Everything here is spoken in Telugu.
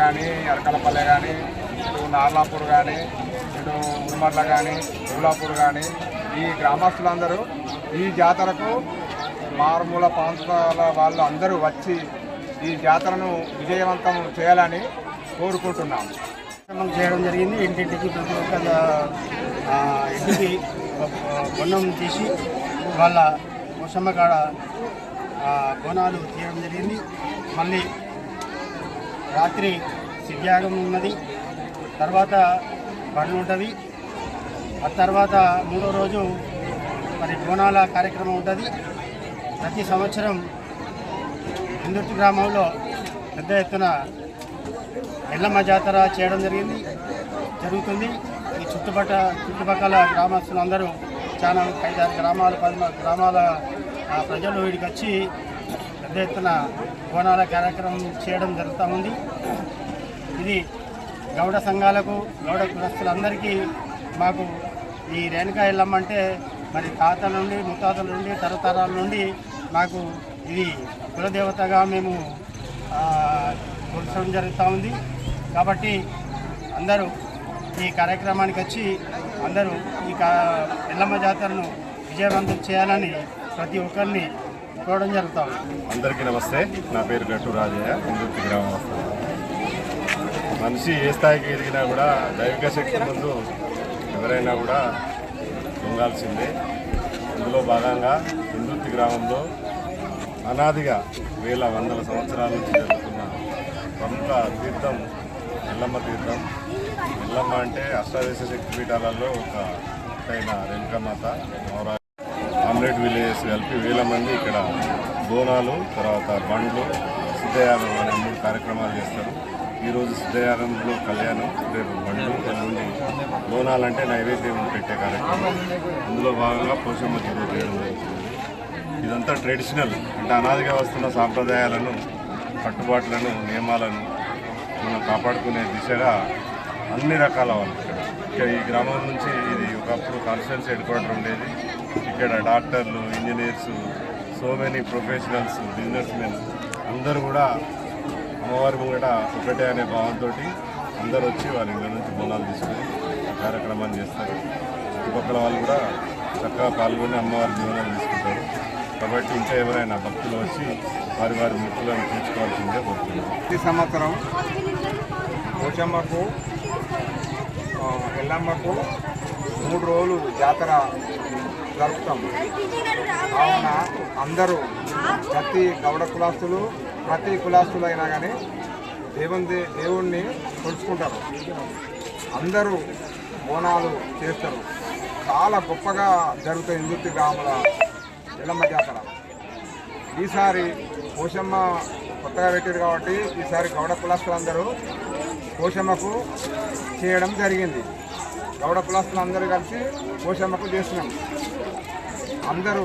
కానీ అరకలపల్లె కానీ ఇటు నార్లాపూర్ కానీ ఇటు ఉమ్మర్ల కానీ ఊలాపూర్ కానీ ఈ గ్రామస్తులందరూ ఈ జాతరకు మారుమూల ప్రాంతాల వాళ్ళు అందరూ వచ్చి ఈ జాతరను విజయవంతం చేయాలని కోరుకుంటున్నాము. చేయడం జరిగింది. ఇంటింటికి ప్రతి ఒక్క ఇంటికి బొన్నం తీసి వాళ్ళ పోషమ్మ కాడ బోనాలు తీయడం జరిగింది. మళ్ళీ రాత్రి సిద్ధ్యాగం ఉన్నది, తర్వాత బండ్లు ఉంటుంది. ఆ తర్వాత మూడో రోజు మరి బోనాల కార్యక్రమం ఉంటుంది. ప్రతి సంవత్సరం ఇందుర్తి గ్రామంలో పెద్ద ఎత్తున ఎల్లమ్మ జాతర చేయడం జరుగుతుంది. ఈ చుట్టుపక్కల గ్రామస్తులందరూ చాలా 5-6 గ్రామాలు 10 గ్రామాల ప్రజలు వీడికి వచ్చి పెద్ద ఎత్తున బోనాల కార్యక్రమం చేయడం జరుగుతూ ఉంది. ఇది గౌడ సంఘాలకు గౌడ కులస్తులందరికీ మాకు ఈ రేణుకా ఎల్లమ్మ అంటే మరి తాతల నుండి ముత్తాతల నుండి తరతరాల నుండి మాకు ఇది కులదేవతగా మేము కొలచడం జరుగుతూ ఉంది. కాబట్టి అందరూ ఈ కార్యక్రమానికి వచ్చి అందరూ ఈ ఎల్లమ్మ జాతరను విజయవంతం చేయాలని ప్రతి ఒక్కరిని కోరడం జరుగుతూ ఉంది. అందరికీ నమస్తే. నా పేరు గట్టు రాజయ్య, ఇందుర్తి గ్రామం. మనిషి ఏ స్థాయికి ఎదిగినా కూడా దైవిక శక్తి ముందు ఎవరైనా కూడా పొంగాల్సిందే. ఇందులో భాగంగా ఇందుర్తి గ్రామంలో అనాదిగా వందల సంవత్సరాల నుంచి జరుగుతున్న ప్రముఖ తీర్థం ఎల్లమ్మ తీర్థం. ఎల్లమ్మ అంటే అష్టాదశ శక్తి పీఠాలలో ఒక అయిన రేణుకామాత, ఆమ్లెట్ విలేజెస్ కలిపి 1000 మంది ఇక్కడ బోనాలు, తర్వాత బండ్లు, సిద్ధయాగం అనే 3 కార్యక్రమాలు చేస్తారు. ఈరోజు సిద్ధయాగంలో కళ్యాణం, రేపు బండ్లు, ఎల్లుండి బోనాలంటే నైవేద్యం పెట్టే కార్యక్రమం. అందులో భాగంగా పోషమ్మ చెరువు చేయడం జరుగుతుంది. ఇదంతా ట్రెడిషనల్ అంటే అనాదిగా వస్తున్న సాంప్రదాయాలను, కట్టుబాట్లను, నియమాలను మనం కాపాడుకునే దిశగా అన్ని రకాల వాళ్ళు ఇక్కడ ఈ గ్రామం నుంచి ఇది ఒకప్పుడు కాన్స్టిట్యున్సీ హెడ్ క్వార్టర్ ఉండేది. ఇక్కడ డాక్టర్లు, engineers, so many professionals, business men అందరూ కూడా అమ్మవారి ముంగట ఒకటే అనే భావంతో అందరూ వచ్చి వాళ్ళ ఇంట్లో నుంచి బోనాలు తీసుకొని కార్యక్రమాన్ని చేస్తారు. చుట్టుపక్కల వాళ్ళు కూడా చక్కగా పాల్గొని అమ్మవారి జీవనాలు తీసుకుంటారు. కాబట్టి ఇంకా ఎవరైనా భక్తులు వచ్చి వారి మొక్కులను తీర్చుకోవాల్సిందే కోరుతున్నారు. ప్రతి సంవత్సరం పోషమ్మకు ఎల్లమ్మకు 3 రోజులు జాతర జరుపుతాం. కావున అందరూ ప్రతి గౌడ కులాస్తులు, ప్రతి కులాస్తులు అయినా కానీ దేవుణ్ణి కొలుచుకుంటారు. అందరూ బోనాలు చేస్తారు. చాలా గొప్పగా జరుగుతాయి ఇందుర్తి గ్రామాల ఎల్లమ్మ జాతర. ఈసారి పోషమ్మ కొత్తగా పెట్టారు కాబట్టి ఈసారి గౌడ కులస్తులందరూ పోషమ్మకు చేయడం జరిగింది. గౌడ కులస్తులందరూ కలిసి పోషమ్మకు చేస్తున్నాం. అందరూ